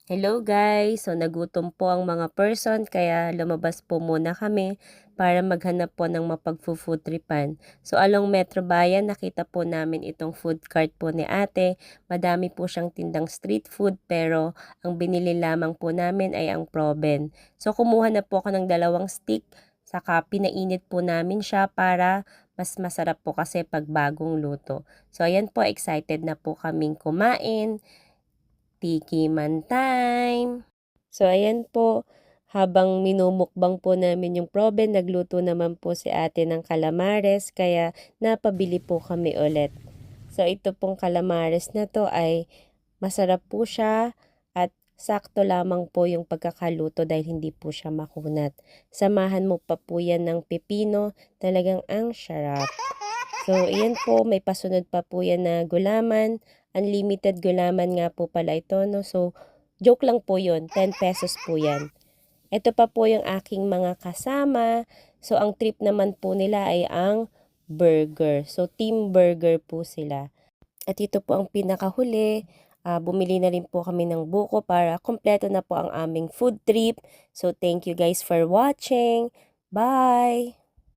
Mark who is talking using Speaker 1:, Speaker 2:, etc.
Speaker 1: Hello guys! So nagutom po ang mga person kaya lumabas po muna kami para maghanap po ng mapagfo-food tripan. So along Metro Bayan nakita po namin itong food cart po ni ate. Madami po siyang tindang street food pero ang binili lamang po namin ay ang proben. So kumuha na po ako ng 2 stick saka pinainit po namin siya para mas masarap po kasi pag bagong luto. So ayan po, excited na po kaming kumain. Tikiman time! So ayan po, habang minumukbang po namin yung proben, nagluto naman po si ate ng calamares kaya napabili po kami ulit. So ito pong calamares na to ay masarap po siya at sakto lamang po yung pagkakaluto dahil hindi po siya makunat. Samahan mo pa po yan ng pepino, talagang ang sarap. So, iyan po, may pasunod pa po yan na gulaman. Unlimited gulaman nga po pala ito, no? So, joke lang po yun. 10 pesos po yan. Ito pa po yung aking mga kasama. So, ang trip naman po nila ay ang burger. So, team burger po sila. At ito po ang pinakahuli. Bumili na rin po kami ng buko para kompleto na po ang aming food trip. So, thank you guys for watching. Bye!